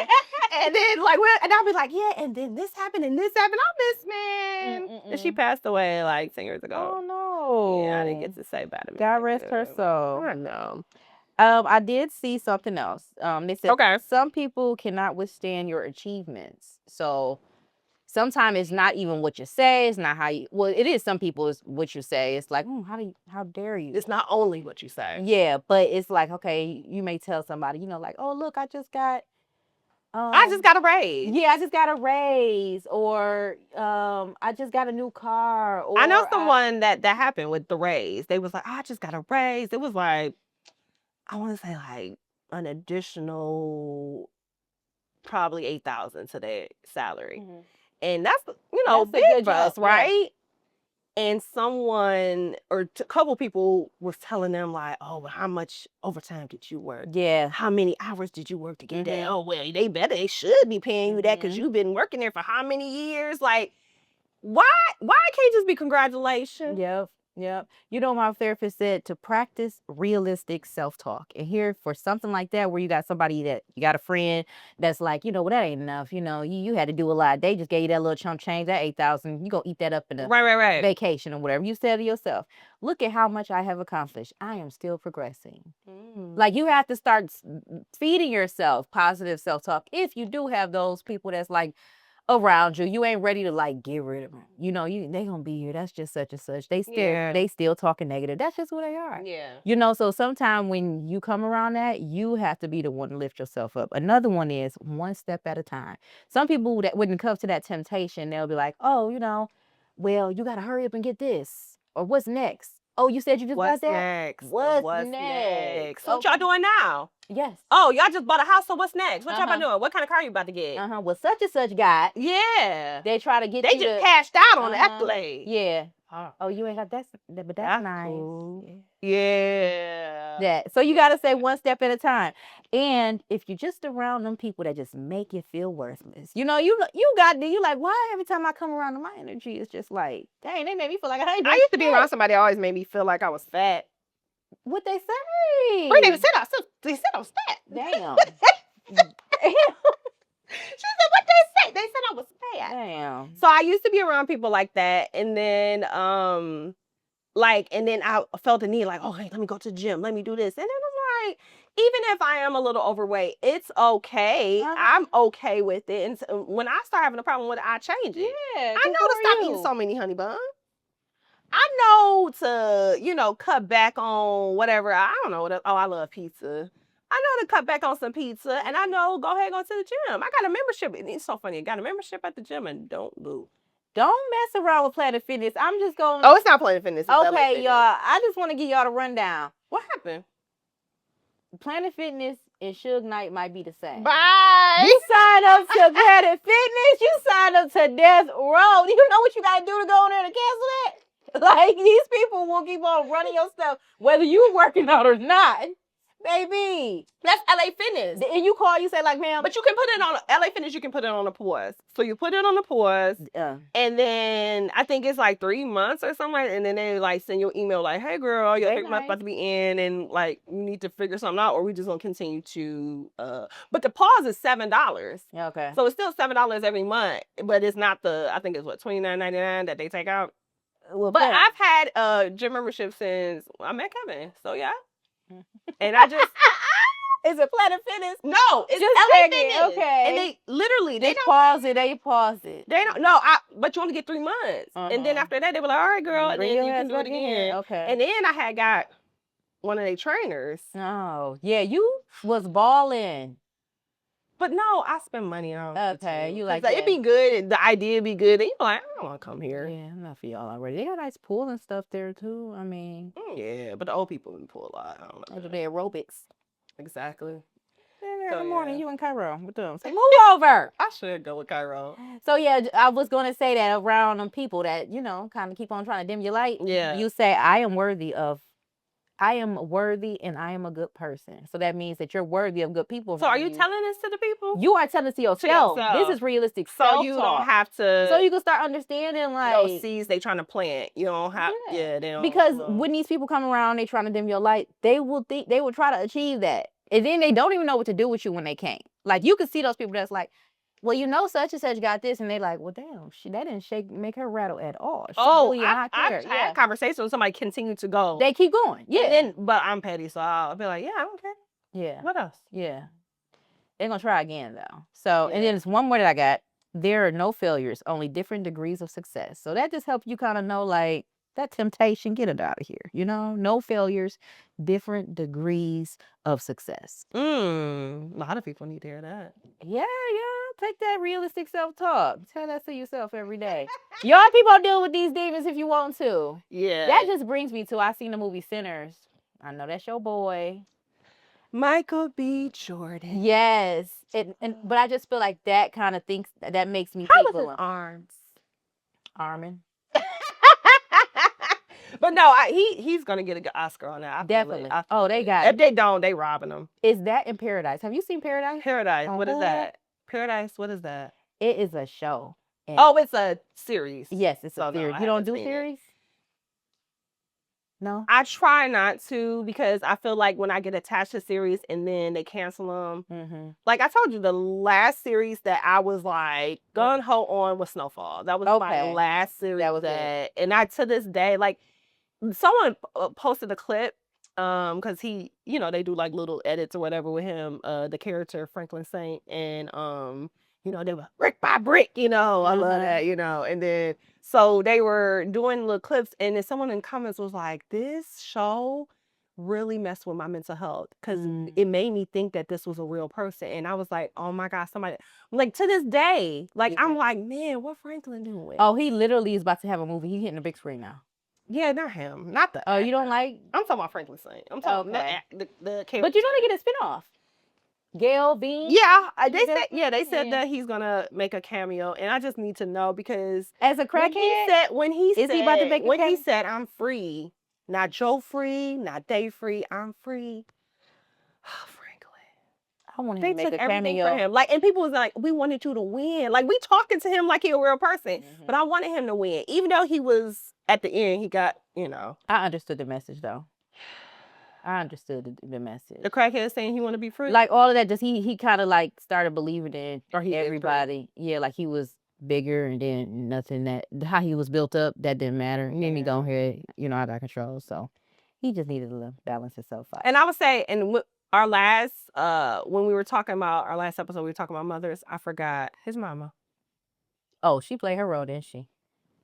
And then and I'll be like, yeah, and then this happened and this happened. I miss man. And she passed away like 10 years ago. Oh no. Yeah, I didn't get to say bad about it. God rest her soul. I know. I did see something else. They said some people cannot withstand your achievements. So sometimes it's not even what you say. It's not how you. Well, it is. Some people is what you say. It's like, how dare you? It's not only what you say. Yeah, but it's like, okay, you may tell somebody, like, oh look, I just got a raise. Yeah, I just got a raise, or I just got a new car. Or I know someone that happened with the raise. They was like, I just got a raise. It was like, I want to say like an additional probably $8,000 to their salary. And that's, big for us, right? And someone or a couple people was telling them like, oh, well, how much overtime did you work? Yeah. How many hours did you work to get that? Oh, well, they should be paying you that because you've been working there for how many years? Like, why can't it just be congratulations? Yep. My therapist said to practice realistic self-talk. And here for something like that, where you got somebody that you got a friend that's like, well, that ain't enough. You had to do a lot. They just gave you that little chump change, that 8,000. You gonna eat that up in a vacation or whatever. You said to yourself, look at how much I have accomplished. I am still progressing. Like you have to start feeding yourself positive self-talk. If you do have those people that's like around you ain't ready to like get rid of them. They gonna be here. That's just such and such. They still talking negative. That's just who they are. Yeah. So sometimes when you come around that, you have to be the one to lift yourself up. Another one is one step at a time. Some people that when it comes to that temptation, they'll be like, oh, well, you gotta hurry up and get this. Or what's next? Oh, you said you just got that? What's next? So what y'all doing now? Yes. Oh, y'all just bought a house, so what's next? What y'all about doing? What kind of car you about to get? Well, such and such got. Yeah. They try to get They just cashed out on the accolade. Yeah. Oh, you ain't got but that's That's nice. cool. Yeah. Yeah. So you got to say one step at a time. And if you're just around them people that just make you feel worthless, you like, why every time I come around them, my energy is just like, dang, they make me feel like I ain't doing I used to be shit. around somebody that always made me feel like I was fat. What they say? Wait, they said I was fat. Damn. She said, what they say? They said I was fat. Damn. So I used to be around people like that, and then and then I felt the need, like, oh, hey, let me go to the gym, let me do this. And then I'm like, even if I am a little overweight, it's okay. I'm okay with it. And so when I start having a problem with it, I change it. Yeah. I know to stop eating so many honey buns. I know to, cut back on whatever. I don't know. I love pizza. I know to cut back on some pizza, and I know go ahead and go to the gym. I got a membership. It's so funny. I got a membership at the gym, and don't boo. Don't mess around with Planet Fitness. I'm just going. Oh, it's not Planet Fitness. It's LA okay, Fitness. y'all. I just want to give y'all the rundown. What happened? Planet Fitness and Suge Knight might be the same. Bye. You sign up to Planet Fitness. You sign up to Death Row. You know what you got to do to go in there to cancel that? Like, these people will keep on running your stuff, whether you working out or not. Baby. That's LA Fitness. And you call, you say, like, ma'am. But you can put it on LA Fitness, you can put it on a pause. So you put it on a pause. And then I think it's like 3 months or something. And then they like send you an email like, hey girl, your 3 months about to be in, and like you need to figure something out, or we just gonna continue to but the pause is $7. Okay. So it's still $7 every month, but it's not I think it's what, $29.99 that they take out. Well, but I've had a gym membership since I met Kevin. So yeah. And I just is it Planet Fitness? No, it's just LA Fitness. Okay. And they literally they pause it. They pause it. They don't. No, but you only get 3 months, and then after that they were like, all right, girl, and then you can do it again. Okay. And then I had got one of their trainers. Oh yeah, you was balling. But no, I spend money on. Okay, you like it'd be good. The idea be good. And you're like, I don't want to come here. Yeah, not for y'all already. They got nice pool and stuff there too. I mean, yeah, but the old people in the pool a lot. I don't know. Those are the aerobics. Exactly. Every morning you in Cairo with them. So move over. I should go with Cairo. So yeah, I was gonna say that around them people that kind of keep on trying to dim your light. Yeah. You say I am worthy and I am a good person. So that means that you're worthy of good people. So are you telling this to the people? You are telling this to yourself. This is realistic. So you don't have to. So you can start understanding like seeds they trying to plant. You don't have. Yeah, they don't. Because when these people come around, they trying to dim your light. They will try to achieve that, and then they don't even know what to do with you when they can't. Like you can see those people that's like, well, such and such got this, and they like, well, damn, that didn't make her rattle at all. I've had conversations with somebody continue to go. They keep going, yeah. But I'm petty, so I'll be like, yeah, I don't care. Yeah. What else? Yeah. They're gonna try again though. So, and then there's one more that I got. There are no failures, only different degrees of success. So that just helps you kind of know like that temptation, get it out of here. No failures, different degrees of success. A lot of people need to hear that. Yeah. Take that realistic self-talk. Tell that to yourself every day. Y'all people deal with these demons if you want to. Yeah. That just brings me to, I seen the movie Sinners. I know that's your boy. Michael B. Jordan. Yes. But I just feel like that kind of thinks, that makes me think. How was his arms? Armin. But no, he's gonna get an Oscar on that. Definitely. They got it. If they don't, they robbing him. Is that in Paradise? Have you seen Paradise? Paradise. What is that? Paradise. What is that? It is a show. It's a series. Yes, it's a series. You don't do series? No. I try not to because I feel like when I get attached to series and then they cancel them. Mm-hmm. Like I told you, the last series that I was like gun ho on was Snowfall. That was my last series. That was it. And I to this day, like someone posted a clip because he, they do like little edits or whatever with him, the character Franklin Saint, and they were brick by brick, I love that, and then so they were doing little clips, and then someone in the comments was like, this show really messed with my mental health because it made me think that this was a real person. And I was like, oh my God, somebody, like to this day, like I'm like, man, what Franklin doing? Oh, he literally is about to have a movie. He's hitting the big screen now. Yeah, not him. Not the. Oh, you don't like? I'm talking about Franklin Saint. I'm talking about the character. But you know they get a spinoff. Gail Bean. Yeah, they said that he's gonna make a cameo, and I just need to know because as a crackhead, when he is he about to make a cameo? he said I'm free, not Joe free, not Dave free, I'm free. I want him They to make took a everything cameo. for him. Like, and people was like, we wanted you to win. Like, we talking to him like he a real person. But I wanted him to win. Even though he was, at the end, he got, I understood the message, though. I understood the message. The crackhead saying he want to be free? Like, all of that, just he kind of, like, started believing in Or everybody. Yeah, like, he was bigger, and then nothing that, how he was built up, that didn't matter. And then he go ahead, out of control. So, he just needed to balance himself out. And I would say, and our last, when we were talking about our last episode, we were talking about mothers. I forgot his mama. Oh, she played her role, didn't she?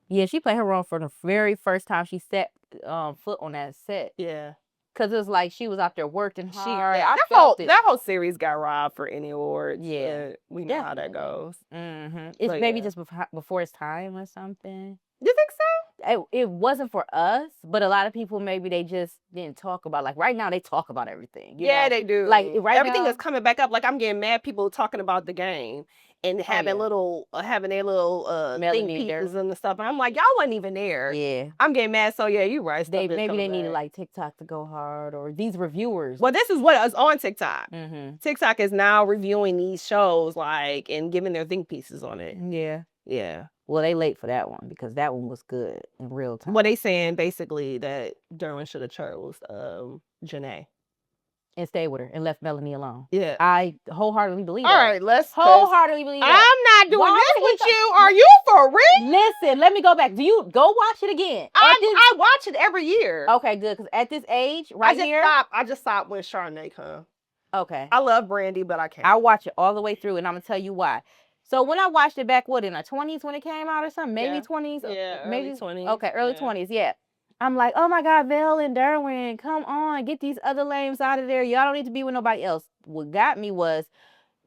Yeah, she played her role for the very first time she set foot on that set. Yeah. Cause it was like she was out there working hard. That whole series got robbed for any awards. Yeah, we know how that goes. It's maybe just before its time or something. You think so? It wasn't for us, but a lot of people maybe they just didn't talk about. Like right now, they talk about everything. You know? They do. Like everything now, is coming back up. Like I'm getting mad people talking about the game and having having their little think pieces and stuff. And I'm like, y'all wasn't even there. Yeah, I'm getting mad. So yeah, you're right. Maybe they needed like TikTok to go hard or these reviewers. Well, this is what is on TikTok. TikTok is now reviewing these shows and giving their think pieces on it. Yeah. Well, they late for that one because that one was good in real time. Well, they saying basically that Derwin should have chose Janae. And stayed with her and left Melanie alone. Yeah. I wholeheartedly believe that. All right, let's wholeheartedly believe that. I'm not doing this with you. Are you for real? Listen, let me go back. Do you go watch it again? I watch it every year. Okay, good. Because at this age, I just stopped when Charnay come. Okay. I love Brandy, but I can't. I watch it all the way through, and I'm gonna tell you why. So when I watched it back, in our 20s when it came out or something, maybe 20s, maybe 20s. Okay, early 20s, yeah. I'm like, oh my God, Vel and Derwin, come on, get these other lames out of there. Y'all don't need to be with nobody else. What got me was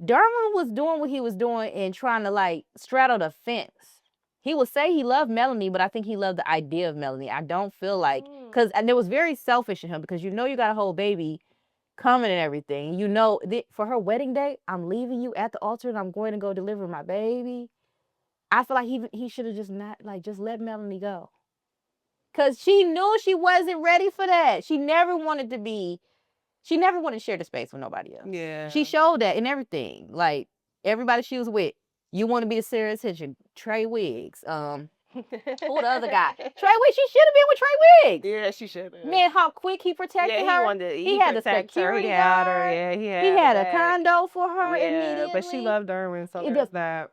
Derwin was doing what he was doing and trying to straddle the fence. He would say he loved Melanie, but I think he loved the idea of Melanie. I don't feel like, and it was very selfish in him because you got a whole baby coming and everything. For her wedding day, I'm leaving you at the altar and I'm going to go deliver my baby. I feel like he should have just not just let Melanie go. Cause she knew she wasn't ready for that. She never wanted to share the space with nobody else. Yeah. She showed that in everything. Like everybody she was with. You want to be the center of attention. Trey Wiggs. Who the other guy? Trey Wiggs. She should have been with Trey Wiggs. Yeah, she should have. Man, how quick he protected her. He had a security guard. Yeah, he had a condo for her immediately. But she loved Derwin, so there's that.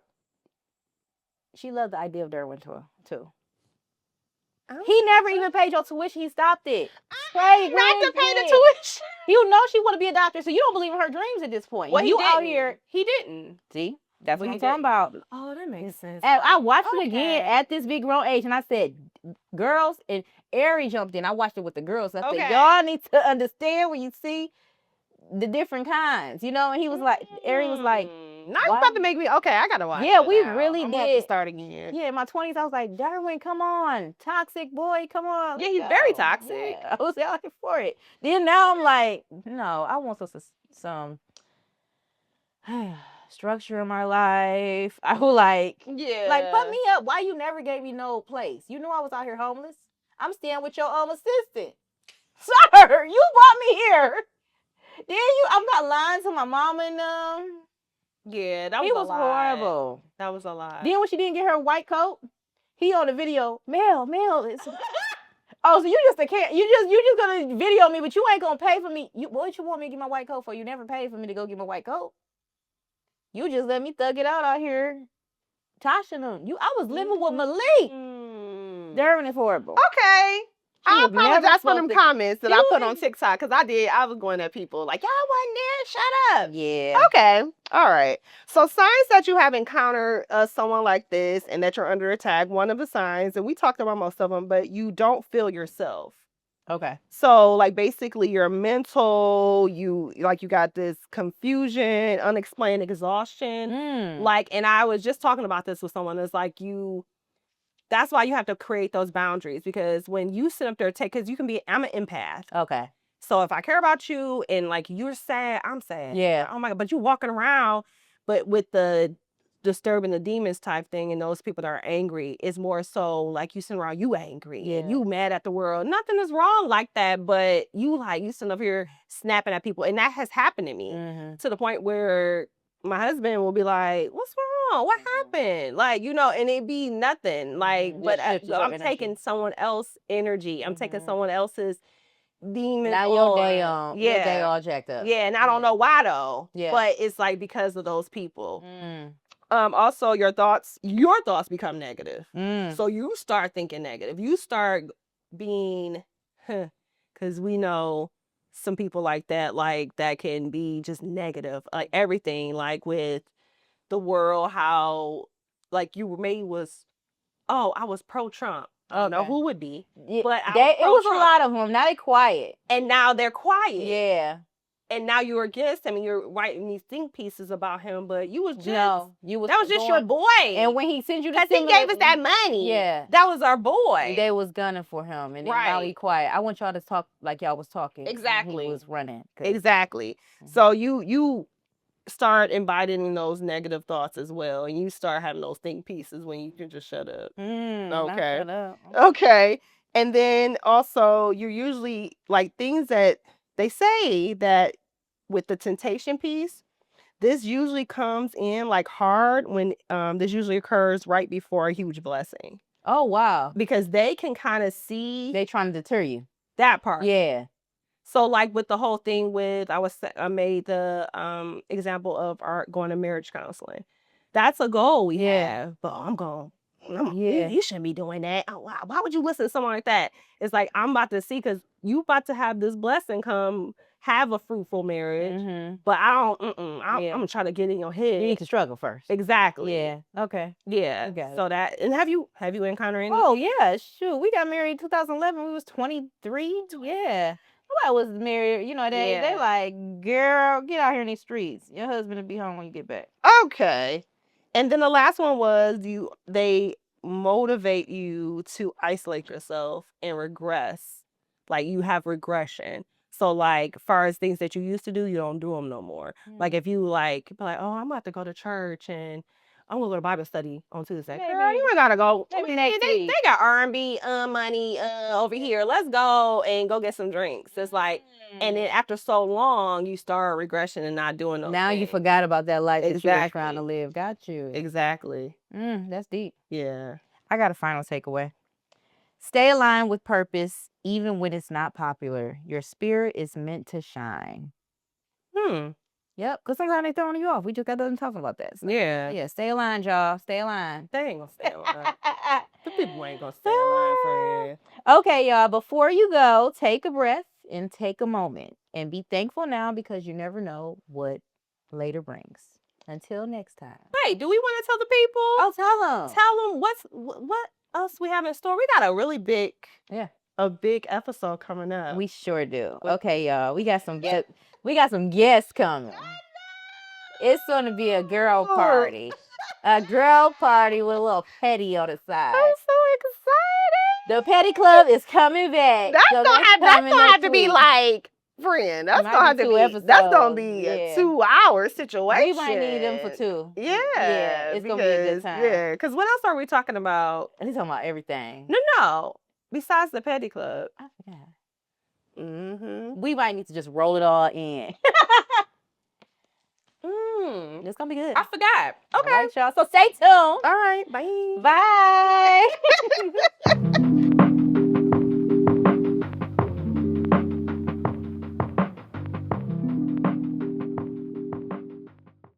She loved the idea of Derwin too. He never even paid your tuition. He stopped it. Trey not to pay the tuition. You know she want to be a doctor, so you don't believe in her dreams at this point. Well, you out here. He didn't. See, that's what I'm talking about. Oh, that makes sense. And I watched it again at this big grown age, and I said, "Girls," and Ari jumped in. I watched it with the girls. I said, "Y'all need to understand when you see the different kinds, And he was like, Ari was like, now you're about to make me, okay, I gotta watch. Yeah, we really did. Have to start again. Yeah, in my 20s, I was like, Derwin, come on. Toxic boy, come on. Yeah, he's very toxic. Yeah, I was out here for it. Then now I'm like, no, I want some structure in my life. I was put me up. Why you never gave me no place? You knew I was out here homeless. I'm staying with your assistant. Sir, you brought me here. Then I'm not lying to my mama and them. Yeah, that was horrible. That was a lie. Then when she didn't get her white coat, he on the video, Mel, oh, so you just gonna video me, but you ain't gonna pay for me. What you want me to get my white coat for? You never paid for me to go get my white coat. You just let me thug it out here. Tasha them. I was living with Malik. Derwin is horrible. Okay. I apologize for them comments that I put on TikTok because I was going at people like, y'all wasn't there, shut up. Yeah. Okay. All right. So signs that you have encountered someone like this and that you're under attack, one of the signs, and we talked about most of them, but you don't feel yourself. Okay. So basically you're mental, you got this confusion, unexplained exhaustion. And I was just talking about this with someone that's like that's why you have to create those boundaries because when you sit up there because I'm an empath. Okay. So if I care about you and like you're sad, I'm sad. Yeah. Oh my God. But you walking around, but with the disturbing the demons type thing and those people that are angry, it's more so like you sitting around, you angry and Yeah. you mad at the world. Nothing is wrong like that, but you sitting up here snapping at people. And that has happened to me Mhm. to the point where my husband will be like, "What's wrong? What happened?" Like, and it be nothing. Like, Just but shifted your I'm energy. taking someone else's energy. I'm taking Mhm. someone else's demons Now your day your day all jacked up. yeah, and I don't know why though. Yeah. But it's like because of those people. Mm. Also your thoughts become negative. Mm. So you start thinking negative. You start being because we know some people like that can be just negative. Like everything, like with the world, how like you maybe was I was pro Trump. I don't know Okay. who would be, Yeah, but I was it was a pro-Trump. lot of them. Now they quiet. And now they're quiet. Yeah. And now you're against him and you're writing these think pieces about him, but you was just No, that was just your boy. And when he sent you the because he gave us that money. Yeah. That was our boy. They was gunning for him, and then now he Right. quiet. I want y'all to talk like y'all was talking. when Exactly. He was running. Exactly. So you start inviting those negative thoughts as well, and you start having those think pieces when you can just shut up. Okay. Shut up. Okay. And then also you're usually like things that they say that with the temptation piece, this usually comes in like hard when this usually occurs right before a huge blessing. Oh wow. Because they can kind of see They trying to deter you. that part. Yeah. So like with the whole thing with I made the example of our going to marriage counseling. That's a goal we have. But I'm going you shouldn't be doing that. Oh, why would you listen to someone like that? It's like I'm about to see because you about to have this blessing come have a fruitful marriage. But I don't I'm trying to get in your head. You need to struggle first. Exactly. Yeah. Okay. Yeah. So that and have you encountered any? Oh yeah, shoot. We got married in 2011. We was 23. Yeah. I was married, they like, girl, get out here in these streets. Your husband will be home when you get back. Okay. And then the last one was they motivate you to isolate yourself and regress. Like you have regression. So like far as things that you used to do, you don't do them no more. Like if you be like, oh, I'm about to go to church and I'm gonna go to Bible study on Tuesday. Maybe. Girl, you ain't gotta go. Maybe next they week. got R&B money over here. Let's go and go get some drinks. It's like, and then after so long, you start regression and not doing those Now you things. forgot about that life that you were Exactly. trying to live. Got you. Exactly. That's deep. Yeah. I got a final takeaway. Stay aligned with purpose, even when it's not popular. Your spirit is meant to shine. Yep, because sometimes they throwing you off. We just got done talking about that. So, yeah, stay aligned, y'all. Stay aligned. They ain't gonna stay aligned. The people ain't gonna stay aligned, friend. Okay, y'all, before you go, take a breath and take a moment. And be thankful now because you never know what later brings. Until next time. Wait, do we want to tell the people? Oh, tell them. Tell them what else we have in store. We got a really big, a big episode coming up. We sure do. Okay, y'all, we got some guests coming. It's going to be a girl party. A girl party with a little petty on the side. I'm so excited. The petty club is coming back. That's gonna have to be like, friend. That's gonna have to be. Episodes. That's gonna be a 2-hour situation. We might need them for 2. Yeah, it's gonna be a good time. Yeah, because what else are we talking about? He's talking about everything. No. Besides the petty club. I forgot. We might need to just roll it all in. It's gonna be good. I forgot. Okay. All right, y'all. So stay tuned. All right. Bye. Bye.